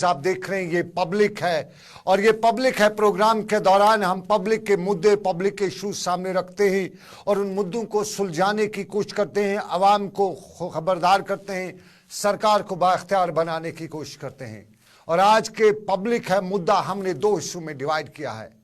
आप देख रहे हैं ये पब्लिक है, और ये पब्लिक है प्रोग्राम के दौरान हम पब्लिक के मुद्दे, पब्लिक के इश्यूज सामने रखते हैं और उन मुद्दों को सुलझाने की कोशिश करते हैं, आवाम को खबरदार करते हैं, सरकार को बाख्तियार बनाने की कोशिश करते हैं। और आज के पब्लिक है मुद्दा हमने दो हिस्सों में डिवाइड किया है।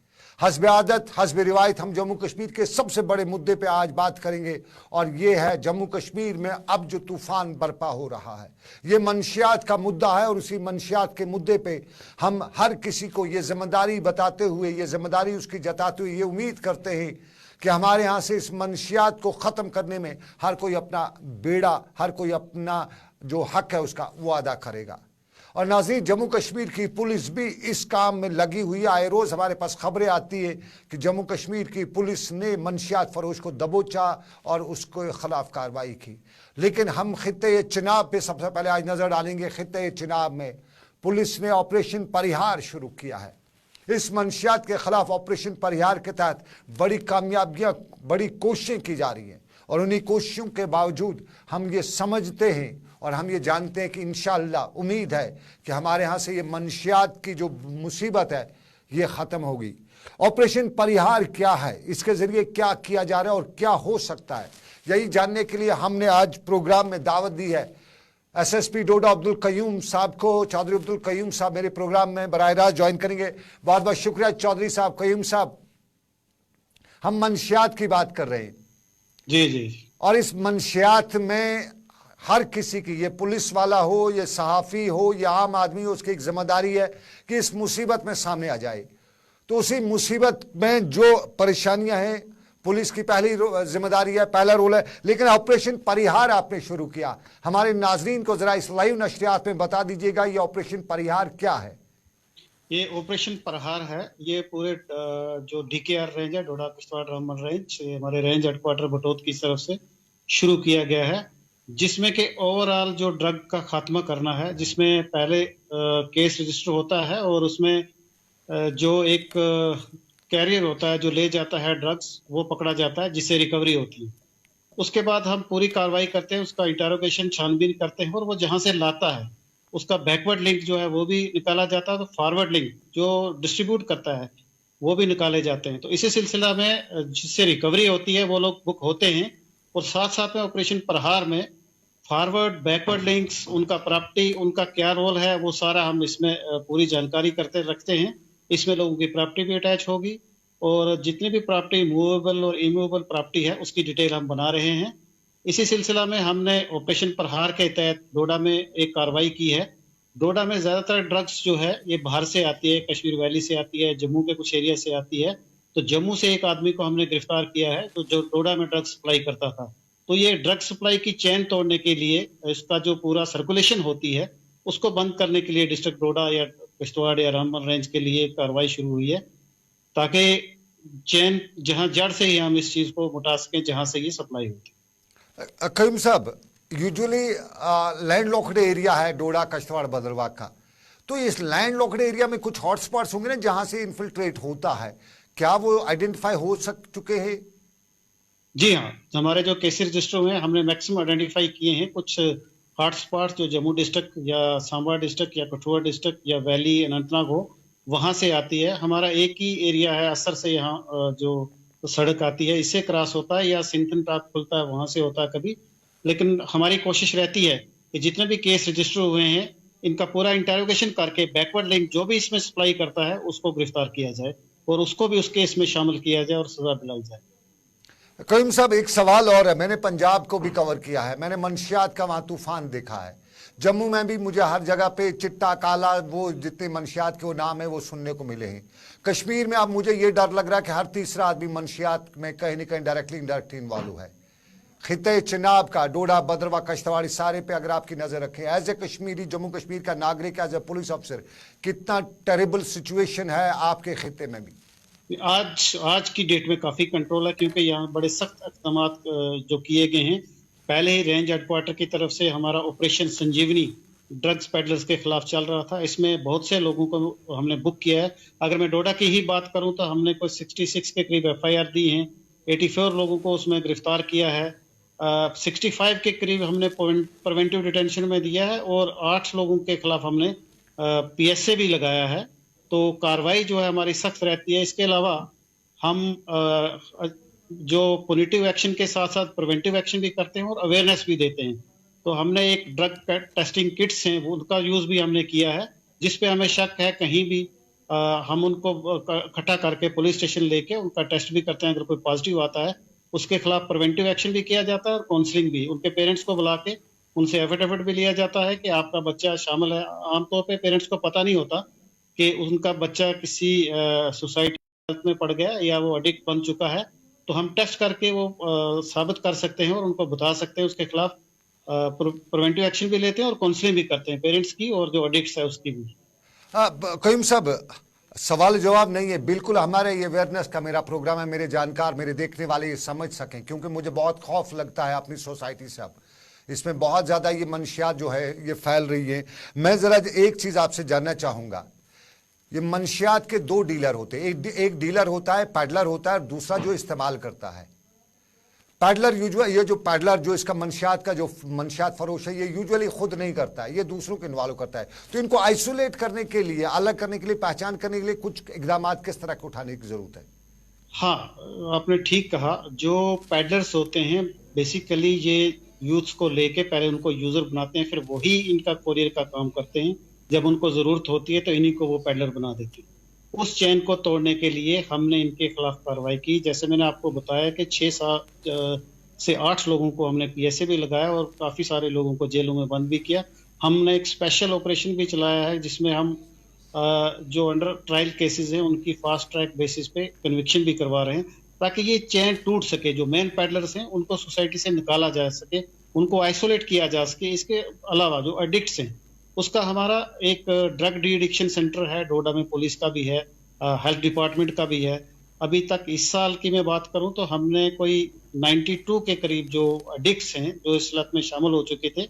हस्ब आदत हस्ब रिवायत हम जम्मू कश्मीर के सबसे बड़े मुद्दे पे आज बात करेंगे, और ये है जम्मू कश्मीर में अब जो तूफान बरपा हो रहा है, ये मंशियात का मुद्दा है। और उसी मंशियात के मुद्दे पे हम हर किसी को ये जिम्मेदारी बताते हुए, ये जिम्मेदारी उसकी जताते हुए ये उम्मीद करते हैं कि हमारे यहाँ से इस मंशियात को ख़त्म करने में हर कोई अपना बेड़ा, हर कोई अपना जो हक है उसका वो अदा करेगा। और नाज़रीन, जम्मू कश्मीर की पुलिस भी इस काम में लगी हुई है। आए रोज़ हमारे पास खबरें आती है कि जम्मू कश्मीर की पुलिस ने मंशियात फरोश को दबोचा और उसके ख़िलाफ़ कार्रवाई की। लेकिन हम खित्ते चिनाब पे सबसे पहले आज नज़र डालेंगे। खित्ते चिनाब में पुलिस ने ऑपरेशन परिहार शुरू किया है। इस मंशियात के ख़िलाफ़ ऑपरेशन परिहार के तहत बड़ी कामयाबियाँ, बड़ी कोशिशें की जा रही हैं, और उन्हीं कोशिशों के बावजूद हम ये समझते हैं और हम ये जानते हैं कि इंशाअल्लाह उम्मीद है कि हमारे यहाँ से ये मंशियात की जो मुसीबत है ये ख़त्म होगी। ऑपरेशन परिहार क्या है, इसके ज़रिए क्या किया जा रहा है और क्या हो सकता है, यही जानने के लिए हमने आज प्रोग्राम में दावत दी है एसएसपी डोडा अब्दुल कयूम साहब को। चौधरी अब्दुल कयूम साहब मेरे प्रोग्राम में बराह रास्त ज्वाइन करेंगे। बहुत बहुत शुक्रिया चौधरी साहब, कयूम साहब। हम मंशियात की बात कर रहे हैं। जी जी। और इस मंशियात में हर किसी की, ये पुलिस वाला हो, ये सहाफ़ी हो, या आम आदमी हो, उसकी एक जिम्मेदारी है कि इस मुसीबत में सामने आ जाए। तो उसी मुसीबत में जो परेशानियां हैं, पुलिस की पहली जिम्मेदारी है, पहला रोल है। लेकिन ऑपरेशन परिहार आपने शुरू किया, हमारे नाजरीन को जरा इस लाइव नशरियात में बता दीजिएगा ये ऑपरेशन परिहार क्या है। ये ऑपरेशन परिहार है, ये पूरे जो DKR रेंज है, डोडा किश्तवाड़ रामबन रेंज, हमारे रेंज हेडक्वार्टर बटोत की तरफ से शुरू किया गया है, जिसमें कि ओवरऑल जो ड्रग का खात्मा करना है, जिसमें पहले केस रजिस्टर होता है और उसमें जो एक कैरियर होता है जो ले जाता है ड्रग्स, वो पकड़ा जाता है, जिससे रिकवरी होती है। उसके बाद हम पूरी कार्रवाई करते हैं, उसका इंटरोगेशन, छानबीन करते हैं, और वो जहां से लाता है उसका बैकवर्ड लिंक जो है वो भी निकाला जाता है, तो फॉरवर्ड लिंक जो डिस्ट्रीब्यूट करता है वो भी निकाले जाते हैं। तो इसी सिलसिला में जिससे रिकवरी होती है वो लोग बुक होते हैं, और साथ साथ में ऑपरेशन प्रहार में फॉरवर्ड बैकवर्ड लिंक्स, उनका प्रॉपर्टी, उनका क्या रोल है, वो सारा हम इसमें पूरी जानकारी करते रखते हैं। इसमें लोगों की प्रॉपर्टी भी अटैच होगी, और जितनी भी प्रॉपर्टी मूवेबल और इमूवेबल प्रॉपर्टी है उसकी डिटेल हम बना रहे हैं। इसी सिलसिला में हमने ऑपरेशन प्रहार के तहत डोडा में एक कार्रवाई की है। डोडा में ज़्यादातर ड्रग्स जो है ये बाहर से आती है, कश्मीर वैली से आती है, जम्मू के कुछ एरिया से आती है। तो जम्मू से एक आदमी को हमने गिरफ्तार किया है, तो जो डोडा में ड्रग्स सप्लाई करता था। तो ये ड्रग सप्लाई की चेन तोड़ने के लिए, इसका जो पूरा सर्कुलेशन होती है उसको बंद करने के लिए डिस्ट्रिक्ट डोडा या किश्तवाड़ या रामबन रेंज के लिए कार्रवाई शुरू हुई है, ताकि चेन जहां जड़ से ही हम इस चीज को मिटा सकें जहां से ये सप्लाई होती है। कयूम साहब, यूजुअली लैंड लॉक्ड एरिया है डोडा किश्तवाड़ भद्रवाह का, तो इस लैंड लॉक्ड एरिया में कुछ हॉटस्पॉट्स होंगे ना जहां से इन्फिल्ट्रेट होता है, क्या वो आइडेंटिफाई हो चुके हैं? जी हाँ, हमारे जो केस रजिस्टर हुए हैं हमने मैक्सिमम आइडेंटिफाई किए हैं। कुछ हॉटस्पॉट्स जो जम्मू डिस्ट्रिक्ट या सांबा डिस्ट्रिक्ट या कठुआ डिस्ट्रिक्ट या वैली अनंतनाग हो, वहां से आती है। हमारा एक ही एरिया है असर से, यहाँ जो सड़क आती है इससे क्रॉस होता है, या सिंथन टाप खुलता है वहां से होता है कभी। लेकिन हमारी कोशिश रहती है कि जितने भी केस रजिस्टर हुए हैं इनका पूरा इंटरोगेशन करके बैकवर्ड लिंक जो भी इसमें सप्लाई करता है उसको गिरफ्तार किया जाए, और उसको भी उस केस में शामिल किया जाए और सजा दिलाई जाए। कयूम साहब, एक सवाल और है। मैंने पंजाब को भी कवर किया है, मैंने मंशियात का वहाँ तूफान देखा है। जम्मू में भी मुझे हर जगह पे चिट्टा काला, वो जितने मंशियात के वो नाम है वो सुनने को मिले हैं। कश्मीर में अब मुझे ये डर लग रहा है कि हर तीसरा आदमी मंशियात में कहीं न कहीं डायरेक्टली इनडायरेक्टली इन्वॉल्व है। खिते चिनाब का, डोडा भद्रवाह किश्तवाड़ सारे पे अगर आपकी नज़र रखें, एज ए कश्मीरी, जम्मू कश्मीर का नागरिक, एज ए पुलिस ऑफिसर, कितना टेरेबल सिचुएशन है आपके खिते में भी? आज की डेट में काफी कंट्रोल है, क्योंकि यहाँ बड़े सख्त इक़दाम जो किए गए हैं। पहले ही रेंज हेडक्वार्टर की तरफ से हमारा ऑपरेशन संजीवनी ड्रग्स पेडलर्स के खिलाफ चल रहा था, इसमें बहुत से लोगों को हमने बुक किया है। अगर मैं डोडा की ही बात करूं तो हमने कोई 66 के करीब FIR दी हैं, 84 लोगों को उसमें गिरफ्तार किया है, 65 के करीब हमने प्रिवेंटिव डिटेंशन में दिया है, और 8 लोगों के खिलाफ हमने पीएसए भी लगाया है, तो कार्रवाई जो है हमारी सख्त रहती है। इसके अलावा हम जो पुनिटिव एक्शन के साथ साथ प्रिवेंटिव एक्शन भी करते हैं और अवेयरनेस भी देते हैं। तो हमने एक ड्रग टेस्टिंग किट्स हैं, उनका यूज भी हमने किया है, जिसपे हमें शक है कहीं भी हम उनको इकट्ठा करके पुलिस स्टेशन लेके उनका टेस्ट भी करते हैं। अगर कोई पॉजिटिव आता है उसके खिलाफ प्रिवेंटिव एक्शन भी किया जाता है और काउंसलिंग भी, उनके पेरेंट्स को बुला के उनसे एफिडेविट भी लिया जाता है कि आपका बच्चा शामिल है। आमतौर पे पेरेंट्स को पता नहीं होता कि उनका बच्चा किसी सोसाइटी में पड़ गया या वो एडिक्ट बन चुका है, तो हम टेस्ट करके वो साबित कर सकते हैं और उनको बता सकते हैं, उसके खिलाफ प्रिवेंटिव एक्शन भी लेते हैं और काउंसलिंग भी करते हैं पेरेंट्स की और जो एडिक्ट्स है उसकी भी। कयूम साहब, सवाल जवाब नहीं है, बिल्कुल हमारे ये अवेयरनेस का मेरा प्रोग्राम है, मेरे जानकार मेरे देखने वाले ये समझ सकें, क्योंकि मुझे बहुत खौफ लगता है अपनी सोसाइटी से। अब इसमें बहुत ज़्यादा ये मनशियात जो है ये फैल रही है। मैं ज़रा एक चीज़ आपसे जानना चाहूँगा, ये मनशियात के दो डीलर होते हैं, एक डीलर होता है, पैडलर होता है, और दूसरा जो इस्तेमाल करता है। पैडलर ये जो पैडलर जो इसका मंशियात का जो मंशियात फरोश है, ये यूजुअली खुद नहीं करता है, ये दूसरों को इन्वॉल्व करता है। तो इनको आइसोलेट करने के लिए, अलग करने के लिए, पहचान करने के लिए कुछ इकदाम किस तरह के उठाने की जरूरत है? हाँ, आपने ठीक कहा। जो पैडलर्स होते हैं बेसिकली ये यूथ्स को लेके पहले उनको यूजर बनाते हैं, फिर वही इनका कोरियर का काम करते हैं। जब उनको जरूरत होती है तो इन्हीं को वो पैडलर बना देते हैं। उस चैन को तोड़ने के लिए हमने इनके खिलाफ कार्रवाई की। जैसे मैंने आपको बताया कि 6 से 8 लोगों को हमने पीएसए भी लगाया और काफी सारे लोगों को जेलों में बंद भी किया। हमने एक स्पेशल ऑपरेशन भी चलाया है जिसमें हम जो अंडर ट्रायल केसेस हैं उनकी फास्ट ट्रैक बेसिस पे कन्विक्शन भी करवा रहे हैं, ताकि ये चैन टूट सके। जो मेन पैडलर्स हैं उनको सोसाइटी से निकाला जा सके, उनको आइसोलेट किया जा सके। इसके अलावा जो एडिक्ट्स हैं उसका हमारा एक ड्रग डी एडिक्शन सेंटर है, डोडा में पुलिस का भी है, हेल्थ डिपार्टमेंट का भी है। अभी तक इस साल की मैं बात करूं तो हमने कोई 92 के करीब जो एडिक्ट्स हैं जो इस लत में शामिल हो चुके थे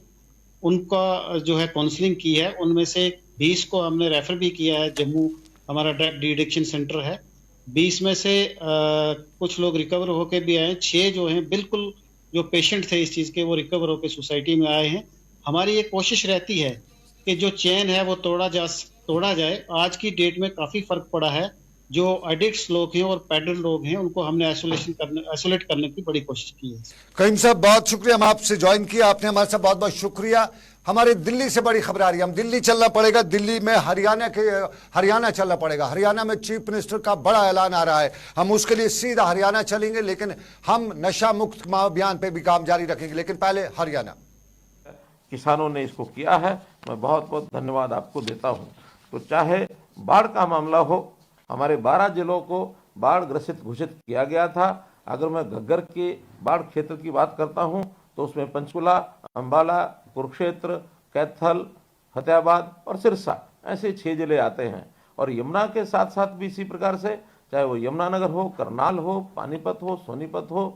उनका जो है काउंसलिंग की है। उनमें से 20 को हमने रेफर भी किया है, जम्मू हमारा ड्रग डी एडिक्शन सेंटर है। 20 में से कुछ लोग रिकवर होके भी आए। 6 जो हैं बिल्कुल जो पेशेंट थे इस चीज के वो रिकवर होकर सोसाइटी में आए हैं। हमारी ये कोशिश रहती है कि जो चेन है वो तोड़ा जाए। आज की डेट में काफी फर्क पड़ा है। जो एडिक्ट्स लोग हैं और पैडल लोग हैं उनको हमने आइसोलेट करने की बड़ी कोशिश की है। करीम साहब बहुत शुक्रिया, हम आपसे ज्वाइन किया आपने, हमारे साथ बहुत बहुत शुक्रिया। हमारे दिल्ली से बड़ी खबर आ रही है, हम दिल्ली चलना पड़ेगा। दिल्ली में हरियाणा चलना पड़ेगा। हरियाणा में चीफ मिनिस्टर का बड़ा ऐलान आ रहा है, हम उसके लिए सीधा हरियाणा चलेंगे, लेकिन हम नशा मुक्त अभियान पे भी काम जारी रखेंगे। लेकिन पहले हरियाणा किसानों ने इसको किया है, मैं बहुत बहुत धन्यवाद आपको देता हूं। तो चाहे बाढ़ का मामला हो, हमारे 12 जिलों को बाढ़ ग्रसित घोषित किया गया था। अगर मैं घग्गर के बाढ़ क्षेत्र की बात करता हूं तो उसमें पंचकुला, अंबाला, कुरुक्षेत्र, कैथल, फतेहाबाद और सिरसा ऐसे 6 जिले आते हैं। और यमुना के साथ साथ भी इसी प्रकार से, चाहे वो यमुनानगर हो, करनाल हो, पानीपत हो, सोनीपत हो,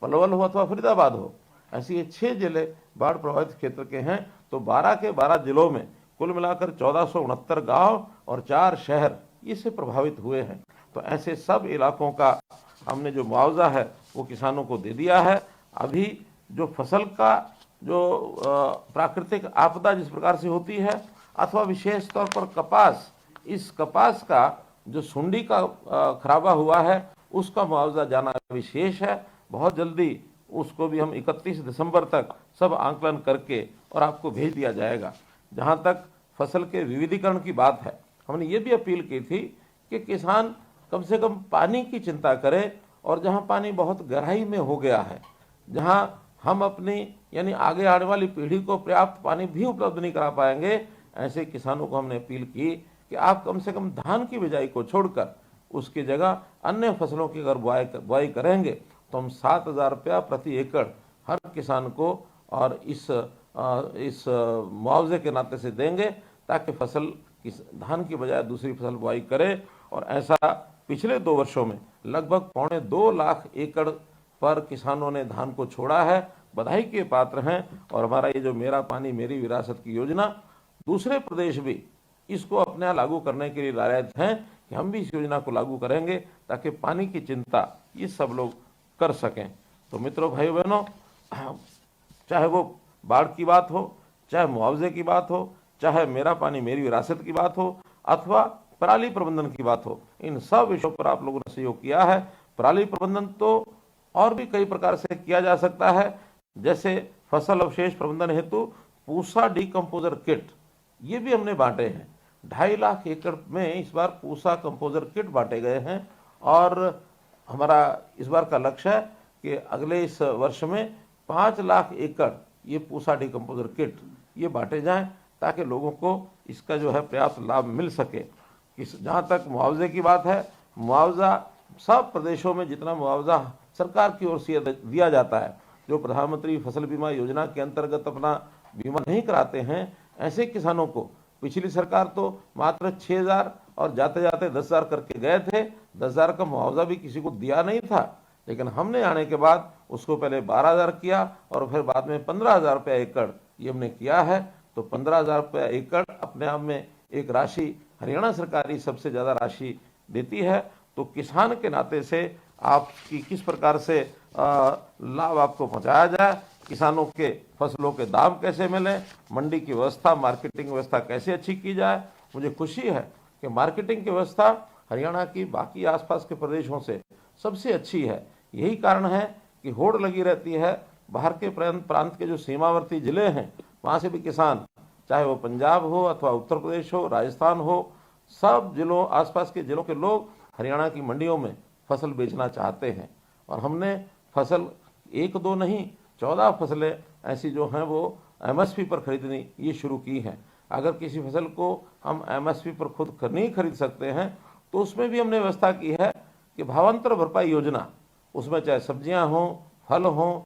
पलवल हो अथवा फरीदाबाद हो, ऐसे ये 6 जिले बाढ़ प्रभावित क्षेत्र के हैं। तो 12 के 12 जिलों में कुल मिलाकर 1469 गांव और 4 शहर इससे प्रभावित हुए हैं। तो ऐसे सब इलाकों का हमने जो मुआवजा है वो किसानों को दे दिया है। अभी जो फसल का जो प्राकृतिक आपदा जिस प्रकार से होती है, अथवा विशेष तौर पर कपास, इस कपास का जो सुंडी का खराबा हुआ है उसका मुआवजा जाना विशेष है। बहुत जल्दी उसको भी हम 31 दिसंबर तक सब आंकलन करके और आपको भेज दिया जाएगा। जहां तक फसल के विविधीकरण की बात है, हमने ये भी अपील की थी कि किसान कम से कम पानी की चिंता करें, और जहां पानी बहुत गहराई में हो गया है, जहां हम अपनी यानी आगे आने वाली पीढ़ी को पर्याप्त पानी भी उपलब्ध नहीं करा पाएंगे, ऐसे किसानों को हमने अपील की कि आप कम से कम धान की बिजाई को छोड़कर उसकी जगह अन्य फसलों की अगर बुआई करेंगे तो हम 7,000 रुपया प्रति एकड़ हर किसान को और इस मुआवजे के नाते से देंगे, ताकि फसल धान की बजाय दूसरी फसल बुआई करे। और ऐसा पिछले 2 वर्षों में लगभग 2.25 लाख एकड़ पर किसानों ने धान को छोड़ा है। बधाई के पात्र हैं। और हमारा ये जो मेरा पानी मेरी विरासत की योजना, दूसरे प्रदेश भी इसको अपने यहाँ लागू करने के लिए लायक हैं कि हम भी इस योजना को लागू करेंगे, ताकि पानी की चिंता ये सब लोग कर सकें। तो मित्रों, भाइयों बहनों, चाहे वो बाढ़ की बात हो, चाहे मुआवजे की बात हो, चाहे मेरा पानी मेरी विरासत की बात हो अथवा पराली प्रबंधन की बात हो, इन सब विषयों पर आप लोगों ने सहयोग किया है। पराली प्रबंधन तो और भी कई प्रकार से किया जा सकता है, जैसे फसल अवशेष प्रबंधन हेतु पूसा डिकम्पोजर किट, ये भी हमने बांटे हैं। 2.5 लाख एकड़ में इस बार पूसा कंपोजर किट बांटे गए हैं और हमारा इस बार का लक्ष्य है कि अगले इस वर्ष में 5 लाख एकड़ ये पूसा डिकम्पोजर किट ये बांटे जाएं, ताकि लोगों को इसका जो है पर्याप्त लाभ मिल सके। जहाँ तक मुआवजे की बात है, मुआवजा सब प्रदेशों में जितना मुआवजा सरकार की ओर से दिया जाता है, जो प्रधानमंत्री फसल बीमा योजना के अंतर्गत अपना बीमा नहीं कराते हैं, ऐसे किसानों को पिछली सरकार तो मात्र 6,000 और जाते जाते 10,000 करके गए थे। 10,000 का मुआवजा भी किसी को दिया नहीं था, लेकिन हमने आने के बाद उसको पहले 12,000 किया और फिर बाद में 15,000 रुपया एकड़ ये हमने किया है। तो 15,000 रुपया एकड़ अपने आप में एक राशि हरियाणा सरकार ही सबसे ज़्यादा राशि देती है। तो किसान के नाते से आपकी किस प्रकार से लाभ आपको पहुंचाया जाए, किसानों के फसलों के दाम कैसे मिले, मंडी की व्यवस्था, मार्केटिंग व्यवस्था कैसे अच्छी की जाए। मुझे खुशी है कि मार्केटिंग की व्यवस्था हरियाणा की बाकी आसपास के प्रदेशों से सबसे अच्छी है। यही कारण है कि होड़ लगी रहती है। बाहर के प्रांत के जो सीमावर्ती जिले हैं, वहाँ से भी किसान, चाहे वो पंजाब हो अथवा उत्तर प्रदेश हो, राजस्थान हो, सब जिलों आसपास के जिलों के लोग हरियाणा की मंडियों में फसल बेचना चाहते हैं। और हमने फसल 1-2 नहीं 14 फसलें ऐसी जो हैं वो एमएसपी पर खरीदनी ये शुरू की हैं। अगर किसी फसल को हम एमएसपी पर खुद नहीं खरीद सकते हैं तो उसमें भी हमने व्यवस्था की है कि भावांतर भरपाई योजना, उसमें चाहे सब्जियां हों, फल हों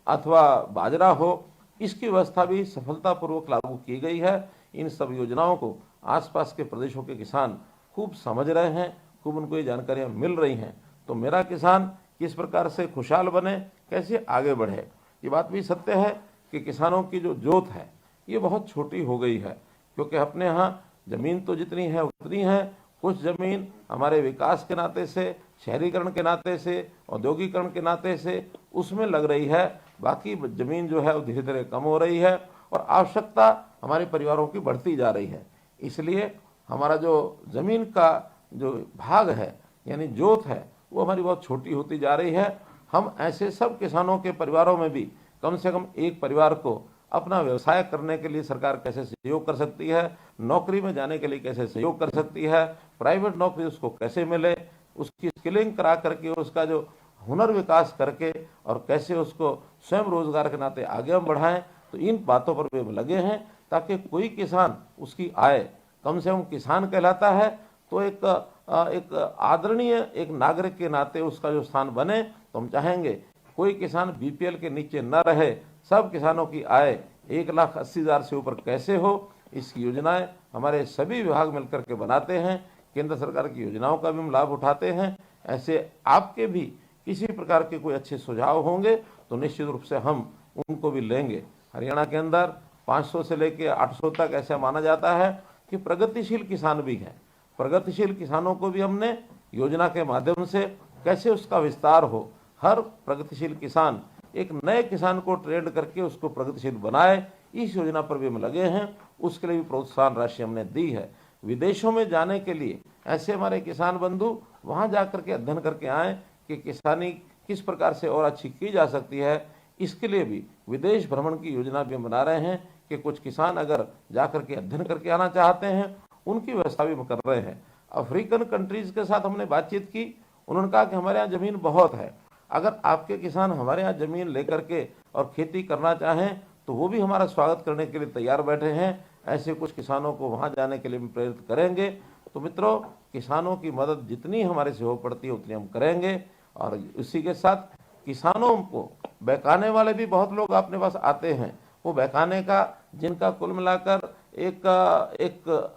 अथवा बाजरा हो, इसकी व्यवस्था भी सफलतापूर्वक लागू की गई है। इन सब योजनाओं को आसपास के प्रदेशों के किसान खूब समझ रहे हैं, खूब उनको ये जानकारियाँ मिल रही हैं। तो मेरा किसान किस प्रकार से खुशहाल बने, कैसे आगे बढ़े, ये बात भी सत्य है कि किसानों की जो जोत है ये बहुत छोटी हो गई है, क्योंकि अपने यहाँ ज़मीन तो जितनी है उतनी है, कुछ ज़मीन हमारे विकास के नाते से, शहरीकरण के नाते से, औद्योगिकरण के नाते से उसमें लग रही है। बाकी ज़मीन जो है वो धीरे धीरे कम हो रही है और आवश्यकता हमारे परिवारों की बढ़ती जा रही है। इसलिए हमारा जो ज़मीन का जो भाग है यानी जोत है वो हमारी बहुत छोटी होती जा रही है। हम ऐसे सब किसानों के परिवारों में भी कम से कम एक परिवार को अपना व्यवसाय करने के लिए सरकार कैसे सहयोग कर सकती है, नौकरी में जाने के लिए कैसे सहयोग कर सकती है, प्राइवेट नौकरी उसको कैसे मिले, उसकी स्किलिंग करा करके उसका जो हुनर विकास करके और कैसे उसको स्वयं रोजगार के नाते आगे हम बढ़ाएं। तो इन बातों पर भी हम लगे हैं ताकि कोई किसान उसकी आय कम से कम किसान कहलाता है तो एक आदरणीय एक नागरिक के नाते उसका जो स्थान बने। तो हम चाहेंगे कोई किसान बीपीएल के नीचे न रहे, सब किसानों की आय 1,80,000 से ऊपर कैसे हो, इसकी योजनाएं हमारे सभी विभाग मिलकर के बनाते हैं। केंद्र सरकार की योजनाओं का भी हम लाभ उठाते हैं। ऐसे आपके भी किसी प्रकार के कोई अच्छे सुझाव होंगे तो निश्चित रूप से हम उनको भी लेंगे। हरियाणा के अंदर 500 से लेकर 800 तक ऐसा माना जाता है कि प्रगतिशील किसान भी हैं। प्रगतिशील किसानों को भी हमने योजना के माध्यम से कैसे उसका विस्तार हो, हर प्रगतिशील किसान एक नए किसान को ट्रेंड करके उसको प्रगतिशील बनाए, इस योजना पर भी हम लगे हैं। उसके लिए भी प्रोत्साहन राशि हमने दी है। विदेशों में जाने के लिए ऐसे हमारे किसान बंधु वहाँ जा करके अध्ययन करके आएँ कि किसानी किस प्रकार से और अच्छी की जा सकती है। इसके लिए भी विदेश भ्रमण की योजना भी हम बना रहे हैं कि कुछ किसान अगर जा करके अध्ययन करके आना चाहते हैं उनकी व्यवस्था भी हम कर रहे हैं। अफ्रीकन कंट्रीज़ के साथ हमने बातचीत की, उन्होंने कहा कि हमारे यहाँ ज़मीन बहुत है, अगर आपके किसान हमारे यहाँ ज़मीन लेकर के और खेती करना चाहें तो वो भी हमारा स्वागत करने के लिए तैयार बैठे हैं। ऐसे कुछ किसानों को वहाँ जाने के लिए हम प्रेरित करेंगे। तो मित्रों, किसानों की मदद जितनी हमारे से हो पड़ती है उतनी हम करेंगे। और इसी के साथ किसानों को बहकाने वाले भी बहुत लोग अपने पास आते हैं। वो बहकाने का जिनका कुल मिलाकर एक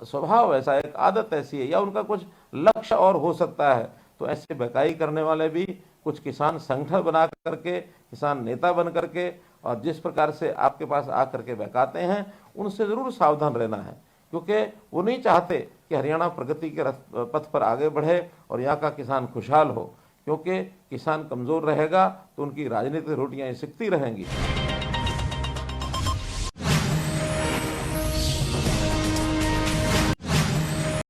स्वभाव ऐसा, एक आदत ऐसी है या उनका कुछ लक्ष्य और हो सकता है, तो ऐसे बहकाई करने वाले भी कुछ किसान संगठन बना करके, किसान नेता बन करके और जिस प्रकार से आपके पास आकर के बहकाते हैं उनसे ज़रूर सावधान रहना है, क्योंकि वो नहीं चाहते कि हरियाणा प्रगति के पथ पर आगे बढ़े और यहाँ का किसान खुशहाल हो। क्योंकि किसान कमज़ोर रहेगा तो उनकी राजनीतिक रोटियाँ सिकती रहेंगी।